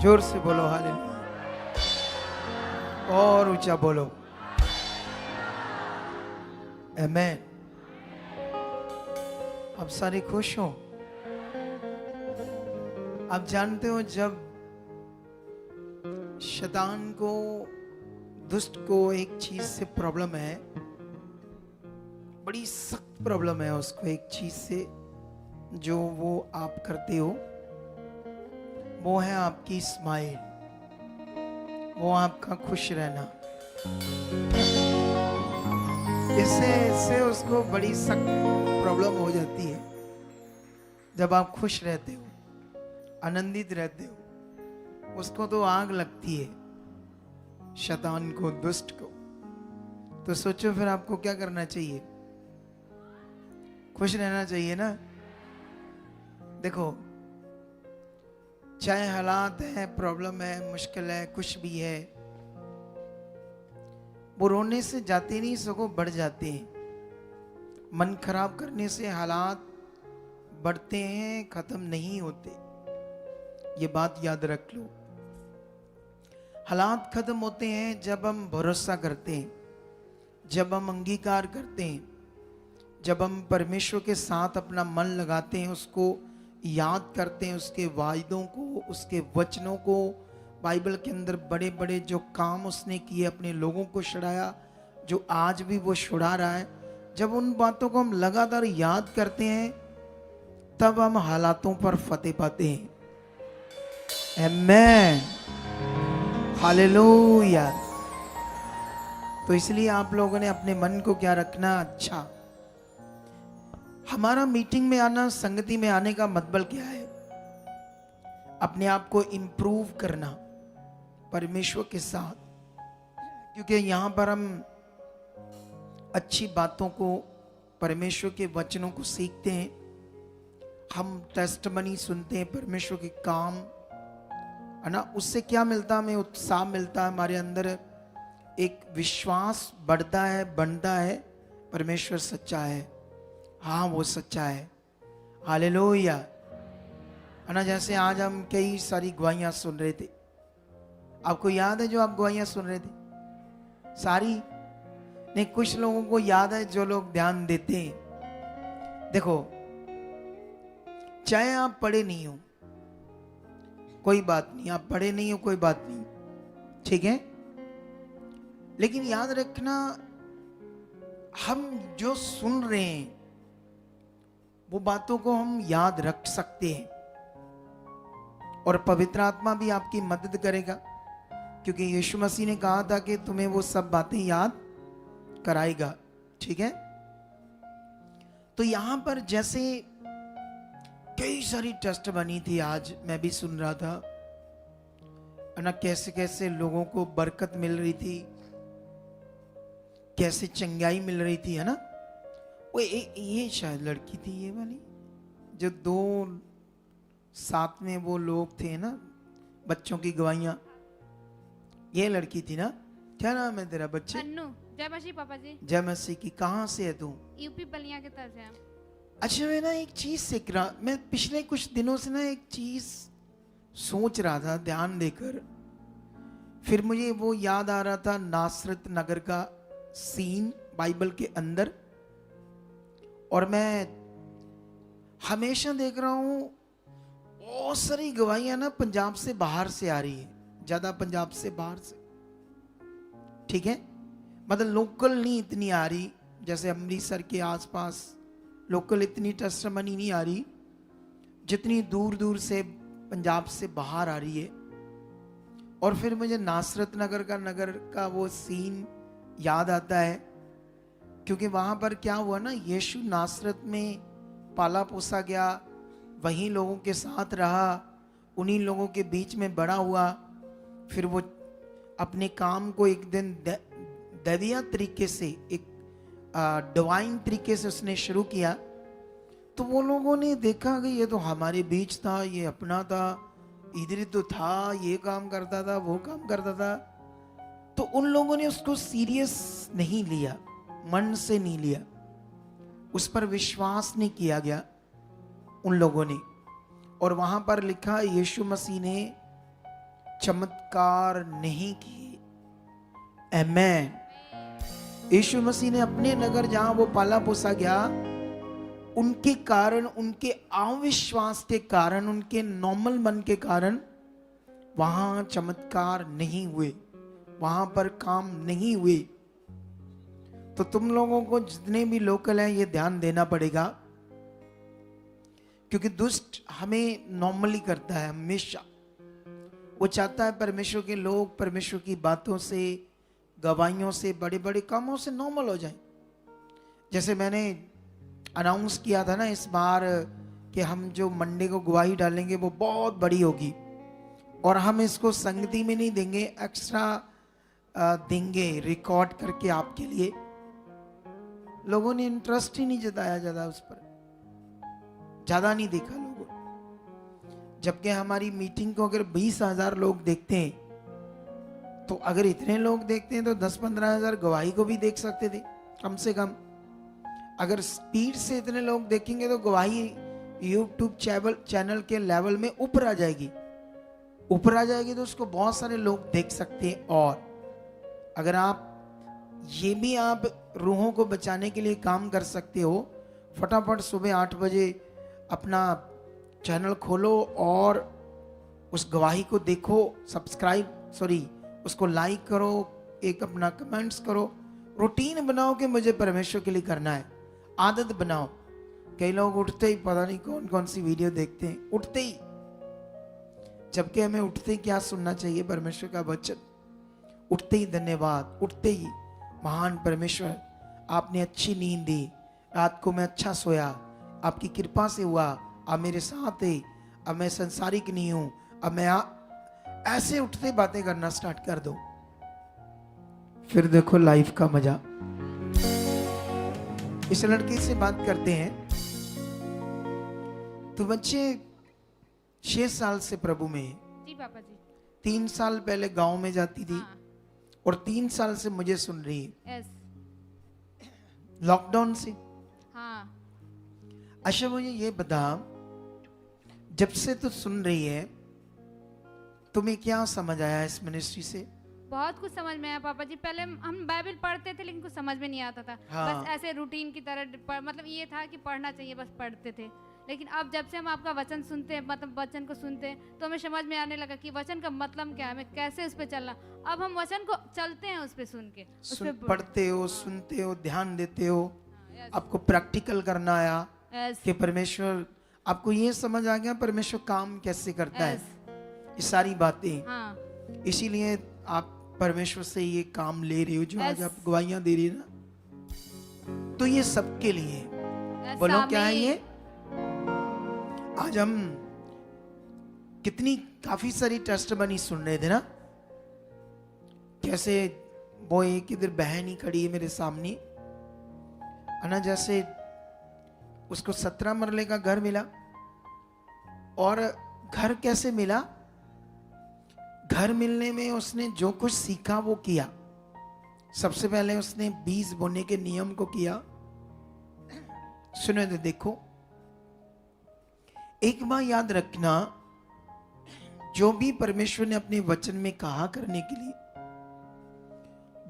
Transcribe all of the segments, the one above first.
जोर से बोलो हालेलुया, और ऊंचा बोलो आमेन। आप सारे खुश हो? आप जानते हो जब शैतान को, दुष्ट को एक चीज से प्रॉब्लम है, बड़ी सख्त प्रॉब्लम है उसको एक चीज से, जो वो आप करते हो, वो है आपकी स्माइल, वो आपका खुश रहना। इससे उसको बड़ी सख्त प्रॉब्लम हो जाती है। जब आप खुश रहते हो, आनंदित रहते हो, उसको तो आग लगती है, शैतान को, दुष्ट को। तो सोचो फिर आपको क्या करना चाहिए? खुश रहना चाहिए ना। देखो, चाहे हालात है, प्रॉब्लम है, मुश्किल है, कुछ भी है, वो रोने से जाते नहीं, सगों बढ़ जाते हैं। मन खराब करने से हालात बढ़ते हैं, खत्म नहीं होते। ये बात याद रख लो। हालात खत्म होते हैं जब हम भरोसा करते हैं, जब हम अंगीकार करते हैं, जब हम परमेश्वर के साथ अपना मन लगाते हैं, उसको याद करते हैं, उसके वायदों को, उसके वचनों को। बाइबल के अंदर बड़े बड़े जो काम उसने किए, अपने लोगों को छुड़ाया, जो आज भी वो छुड़ा रहा है। जब उन बातों को हम लगातार याद करते हैं, तब हम हालातों पर फतेह पाते हैं। आमेन, हालेलुया। तो इसलिए आप लोगों ने अपने मन को क्या रखना? अच्छा। हमारा मीटिंग में आना, संगति में आने का मतलब क्या है? अपने आप को इंप्रूव करना परमेश्वर के साथ, क्योंकि यहां पर हम अच्छी बातों को, परमेश्वर के वचनों को सीखते हैं, हम टेस्टमनी सुनते हैं, परमेश्वर के काम, है ना। उससे क्या मिलता है? हमें उत्साह मिलता है, हमारे अंदर एक विश्वास बढ़ता है, बनता है, परमेश्वर सच्चा है, हाँ वो सच्चा है, हालेलुया, है ना। जैसे आज हम कई सारी गवाहियां सुन रहे थे, आपको याद है जो आप गवाहियां सुन रहे थे? सारी नहीं, कुछ लोगों को याद है, जो लोग ध्यान देते हैं। देखो, चाहे आप पढ़े नहीं हो, कोई बात नहीं, आप पढ़े नहीं हो, कोई बात नहीं, ठीक है, लेकिन याद रखना, हम जो सुन रहे हैं वो बातों को हम याद रख सकते हैं, और पवित्र आत्मा भी आपकी मदद करेगा, क्योंकि यीशु मसीह ने कहा था कि तुम्हें वो सब बातें याद कराएगा, ठीक है। तो यहां पर जैसे कई सारी टेस्ट बनी थी, आज मैं भी सुन रहा था, है ना, कैसे कैसे लोगों को बरकत मिल रही थी, कैसे चंगाई मिल रही थी, है ना। वो ये शायद लड़की थी, ये वाली जो दो साथ में वो लोग थे ना, बच्चों की गवाहियां, ये लड़की थी ना। क्या नाम है तेरा बच्चे? अन्नू। जय मसीह पापा जी। जय मसीह की। कहाँ से है तू? यूपी बलिया की तरफ से। अच्छा, मैं ना एक चीज सीख रहा, मैं पिछले कुछ दिनों से ना एक चीज सोच रहा था ध्यान देकर, फिर मुझे वो याद आ रहा था नासरत नगर का सीन बाइबल के अंदर, और मैं हमेशा देख रहा हूं बहुत सारी गवाहियां ना पंजाब से बाहर से आ रही है, ज्यादा पंजाब से बाहर से, ठीक है, मतलब लोकल नहीं इतनी आ रही, जैसे अमृतसर के आसपास लोकल इतनी टेस्टमनी नहीं आ रही, जितनी दूर दूर से पंजाब से बाहर आ रही है। और फिर मुझे नासरत नगर का वो सीन याद आता है, क्योंकि वहां पर क्या हुआ ना, यीशु नासरत में पाला पोसा गया, वहीं लोगों के साथ रहा, उन्हीं लोगों के बीच में बड़ा हुआ, फिर वो अपने काम को एक दिन दैवीय तरीके से, एक डिवाइन तरीके से उसने शुरू किया। तो वो लोगों ने देखा कि ये तो हमारे बीच था, ये अपना था, इधर ही तो था, ये काम करता था, वो काम करता था। तो उन लोगों ने उसको सीरियस नहीं लिया, मन से नहीं लिया, उस पर विश्वास नहीं किया गया उन लोगों ने। और वहां पर लिखा, यीशु मसीह ने चमत्कार नहीं किए। आमेन। यीशु मसीह ने अपने नगर जहां वो पाला पोसा गया, उनके कारण, उनके अविश्वास के कारण, उनके नॉर्मल मन के कारण वहां चमत्कार नहीं हुए, वहां पर काम नहीं हुए। तो तुम लोगों को जितने भी लोकल हैं ये ध्यान देना पड़ेगा, क्योंकि दुष्ट हमें नॉर्मली करता है हमेशा। वो चाहता है परमेश्वर के लोग परमेश्वर की बातों से, गवाहियों से, बड़े बड़े कामों से नॉर्मल हो जाएं। जैसे मैंने अनाउंस किया था ना इस बार कि हम जो मंडे को गवाही डालेंगे वो बहुत बड़ी होगी, और हम इसको संगति में नहीं देंगे, एक्स्ट्रा देंगे रिकॉर्ड करके आपके लिए। लोगों ने इंटरेस्ट ही नहीं जताया ज्यादा उस पर, ज्यादा नहीं देखा लोगों ने। जबकि हमारी मीटिंग को अगर 20,000 लोग देखते हैं, तो अगर इतने लोग देखते हैं तो 10-15 हजार गवाही को भी देख सकते थे कम से कम। अगर स्पीड से इतने लोग देखेंगे तो गवाही यूट्यूब चैनल के लेवल में ऊपर आ जाएगी, ऊपर आ जाएगी तो उसको बहुत सारे लोग देख सकते हैं। और अगर आप ये भी आप रूहों को बचाने के लिए काम कर सकते हो, फटाफट सुबह 8 बजे अपना चैनल खोलो और उस गवाही को देखो, उसको लाइक करो, एक अपना कमेंट्स करो, रूटीन बनाओ कि मुझे परमेश्वर के लिए करना है, आदत बनाओ। कई लोग उठते ही पता नहीं कौन कौन सी वीडियो देखते हैं, उठते ही, जबकि हमें उठते ही क्या सुनना चाहिए? परमेश्वर का वचन। उठते ही धन्यवाद, उठते ही महान परमेश्वर आपने अच्छी नींद दी, रात को मैं अच्छा सोया, आपकी कृपा से हुआ, आप मेरे साथ है, अब मैं संसारिक नहीं हूं, अब मैं ऐसे उठते बातें करना स्टार्ट कर दो, फिर देखो लाइफ का मजा। इस लड़की से बात करते हैं, तो बच्चे 6 साल से प्रभु में है। जी पापा जी। 3 साल पहले गांव में जाती थी, हाँ। और 3 साल से मुझे सुन रही है यस। लॉकडाउन से। हाँ। अच्छा मुझे ये बता, जब से तू सुन रही है तुम्हें क्या समझ आया इस मिनिस्ट्री से? बहुत कुछ समझ में आया पापा जी। पहले हम बाइबल पढ़ते थे लेकिन कुछ समझ में नहीं आता था। हाँ। बस ऐसे रूटीन की तरह मतलब ये था कि पढ़ना चाहिए, बस पढ़ते थे। लेकिन अब जब से हम आपका वचन सुनते हैं, मतलब वचन को सुनते हैं, तो हमें समझ में आने लगा कि वचन का मतलब क्या है, हमें कैसे उस पर चलना। अब हम वचन को चलते हैं उस पर सुन के, पढ़ते हो, सुनते हो, ध्यान देते हो। यस। आपको प्रैक्टिकल करना आया यस। कि परमेश्वर, आपको ये समझ आ गया परमेश्वर काम कैसे करता है, यस। ये सारी बातें। हाँ। इसीलिए आप परमेश्वर से ये काम ले रही हो, जो आज यस। आप गवाहियां दे रही है ना, तो ये सबके लिए है। यस, बोलो क्या है आमीन। ये? आज हम काफी सारी टेस्टमनी सुन रहे थे ना, कैसे वो एक इधर बहन ही खड़ी है मेरे सामने, है ना, जैसे उसको 17 मरले का घर मिला। और घर कैसे मिला? घर मिलने में उसने जो कुछ सीखा वो किया। सबसे पहले उसने बीज बोने के नियम को किया। सुनो तो देखो, एक बात याद रखना, जो भी परमेश्वर ने अपने वचन में कहा करने के लिए,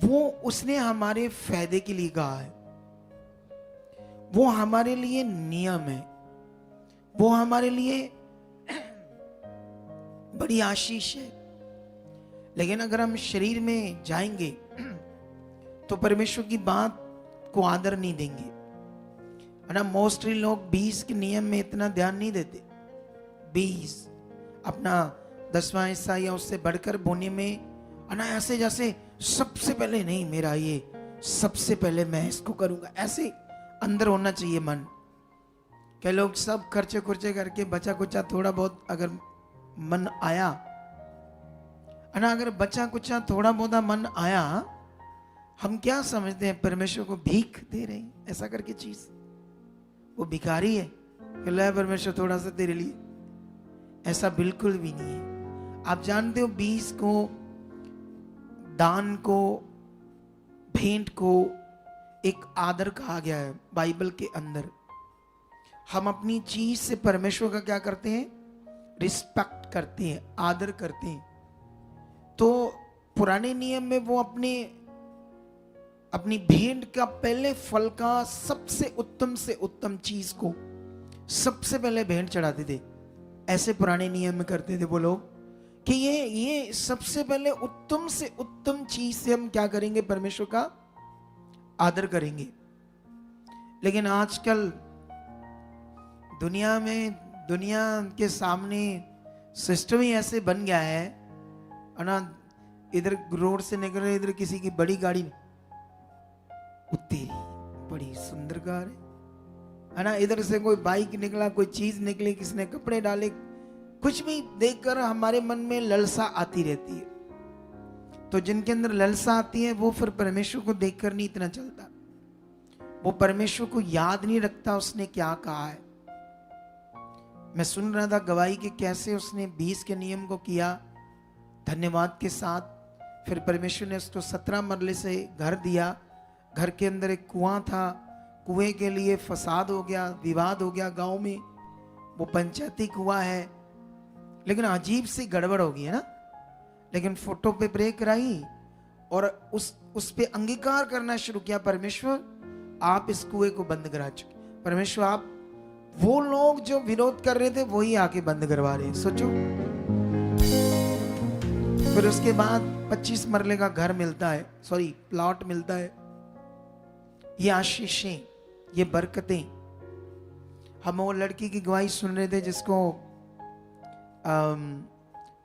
वो उसने हमारे फायदे के लिए कहा है। वो हमारे लिए नियम है, वो हमारे लिए बड़ी आशीष है। लेकिन अगर हम शरीर में जाएंगे तो परमेश्वर की बात को आदर नहीं देंगे, है ना। मोस्टली लोग 20 के नियम में इतना ध्यान नहीं देते। 20 अपना 10वां हिस्सा या उससे बढ़कर बोने में, है ना, ऐसे जैसे सबसे पहले नहीं, मेरा ये सबसे पहले मैं इसको करूंगा, ऐसे अंदर होना चाहिए मन। कई लोग सब खर्चे खुर्चे करके बचा कुचा थोड़ा बहुत अगर मन आया, है ना, अगर बचा कुचा थोड़ा बहुत मन आया, हम क्या समझते हैं? परमेश्वर को भीख दे रहे हैं ऐसा करके चीज। वो भिखारी है कि ले परमेश्वर थोड़ा सा तेरे लिए, ऐसा बिल्कुल भी नहीं है। आप जानते हो 20 को, दान को, भेंट को एक आदर कहा गया है बाइबल के अंदर। हम अपनी चीज से परमेश्वर का क्या करते हैं? रिस्पेक्ट करते हैं, आदर करते हैं। तो पुराने नियम में वो अपनी भेंट का पहले फल का सबसे उत्तम चीज को सबसे पहले भेंट चढ़ाते थे। ऐसे पुराने नियम में करते थे वो लोग कि ये सबसे पहले उत्तम से उत्तम चीज से हम क्या करेंगे, परमेश्वर का आदर करेंगे। लेकिन आजकल दुनिया के सामने सिस्टम ही ऐसे बन गया है ना, इधर रोड से निकल रहे, इधर किसी की बड़ी गाड़ी, तेरी बड़ी सुंदर कार है ना, इधर से कोई बाइक निकला, कोई चीज निकली, किसने कपड़े डाले, कुछ भी देखकर हमारे मन में ललसा आती रहती है। तो जिनके अंदर ललसा आती है वो फिर परमेश्वर को देखकर नहीं इतना चलता, वो परमेश्वर को याद नहीं रखता उसने क्या कहा है। मैं सुन रहा था गवाही के कैसे उसने 20 के नियम को किया धन्यवाद के साथ, फिर परमेश्वर ने उसको 17 मरले से घर दिया, घर के अंदर एक कुआं था, कुएं के लिए फसाद हो गया, विवाद हो गया गांव में, वो पंचायती कुआं है, लेकिन अजीब सी गड़बड़ हो गई है ना। लेकिन फोटो पे ब्रेक कराई और उस पे अंगीकार करना शुरू किया, परमेश्वर आप इस कुएं को बंद करा चुके, परमेश्वर आप, वो लोग जो विरोध कर रहे थे वही आके बंद करवा रहे हैं, सोचो। फिर उसके बाद 25 मरले का घर मिलता है, सॉरी प्लॉट मिलता है। ये आशीषें, ये बरकतें, हम वो लड़की की गवाही सुन रहे थे जिसको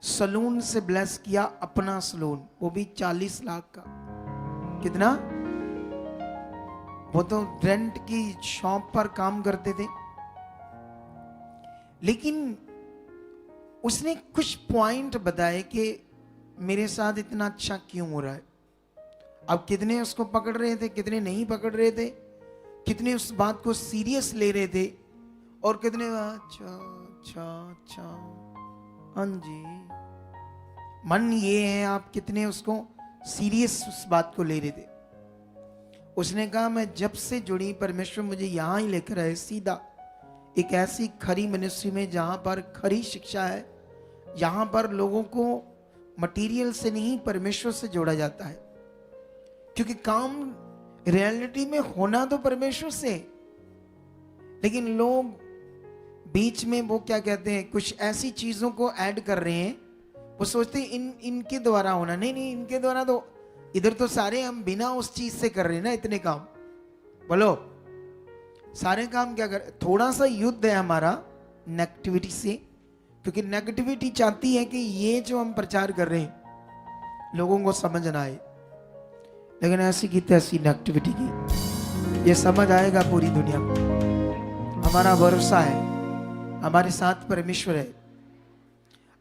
सलून से ब्लेस किया, अपना सलून, वो भी 40 लाख का। कितना? वो तो रेंट की शॉप पर काम करते थे, लेकिन उसने कुछ पॉइंट बताए कि मेरे साथ इतना अच्छा क्यों हो रहा है। अब कितने उसको पकड़ रहे थे, कितने नहीं पकड़ रहे थे, कितने उस बात को सीरियस ले रहे थे और कितने अच्छा हाँ जी, मन ये है, आप कितने उसको सीरियस उस बात को ले रहे थे। उसने कहा मैं जब से जुड़ी, परमेश्वर मुझे यहां ही लेकर आए सीधा एक ऐसी खरी मिनिस्ट्री में जहां पर खरी शिक्षा है, यहां पर लोगों को मटेरियल से नहीं परमेश्वर से जोड़ा जाता है, क्योंकि काम रियलिटी में होना तो परमेश्वर से, लेकिन लोग बीच में वो क्या कहते हैं, कुछ ऐसी चीजों को ऐड कर रहे हैं, वो सोचते हैं इनके द्वारा होना, नहीं इनके द्वारा तो, इधर तो सारे हम बिना उस चीज से कर रहे हैं ना इतने काम। बोलो सारे काम क्या कर, थोड़ा सा युद्ध है हमारा नेगेटिविटी से, क्योंकि नेगेटिविटी चाहती है कि ये जो हम प्रचार कर रहे हैं लोगों को समझ ना आए, लेकिन ऐसी की तैसी नेगेटिविटी की ये समझ आएगा पूरी दुनिया को। हमारा भरोसा है, हमारे साथ परमेश्वर है।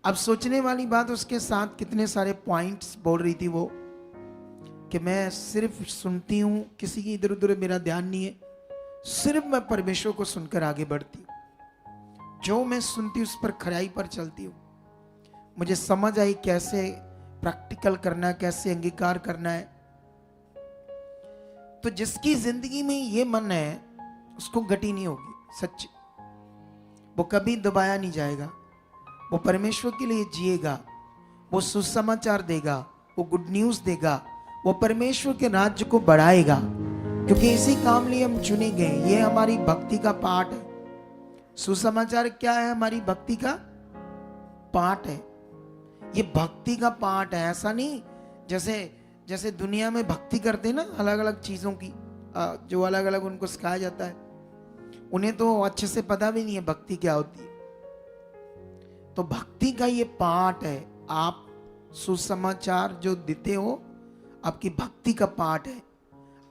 अब सोचने वाली बात, उसके साथ कितने सारे पॉइंट्स बोल रही थी वो, कि मैं सिर्फ सुनती हूं, किसी की इधर उधर मेरा ध्यान नहीं है, सिर्फ मैं परमेश्वर को सुनकर आगे बढ़ती हूं, जो मैं सुनती हूं उस पर खराई पर चलती हूं। मुझे समझ आई कैसे प्रैक्टिकल करना है, कैसे अंगीकार करना है। तो जिसकी जिंदगी में ये मन है उसको गति नहीं होगी, सच्ची, वो कभी दबाया नहीं जाएगा, वो परमेश्वर के लिए जिएगा, वो सुसमाचार देगा, वो गुड न्यूज देगा, वो परमेश्वर के राज्य को बढ़ाएगा, क्योंकि इसी काम लिए हम चुने गए। ये हमारी भक्ति का पार्ट है। सुसमाचार क्या है? हमारी भक्ति का पार्ट है। ये भक्ति का पार्ट है, ऐसा नहीं जैसे दुनिया में भक्ति करते हैं ना, अलग अलग चीजों की, जो अलग अलग उनको सिखाया जाता है, उन्हें तो अच्छे से पता भी नहीं है भक्ति क्या होती है। तो भक्ति का ये पार्ट है, आप सुसमाचार जो देते हो आपकी भक्ति का पार्ट है।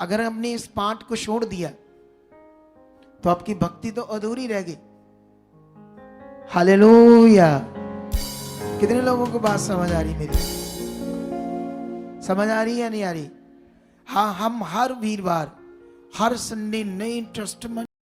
अगर हमने इस पार्ट को छोड़ दिया तो आपकी भक्ति तो अधूरी रह गई। हालेलुया। कितने लोगों को बात समझ आ रही मेरी? समझ आ रही है या नहीं आ रही? हाँ, हम हर वीरवार, हर संडे नए टेस्टमेंट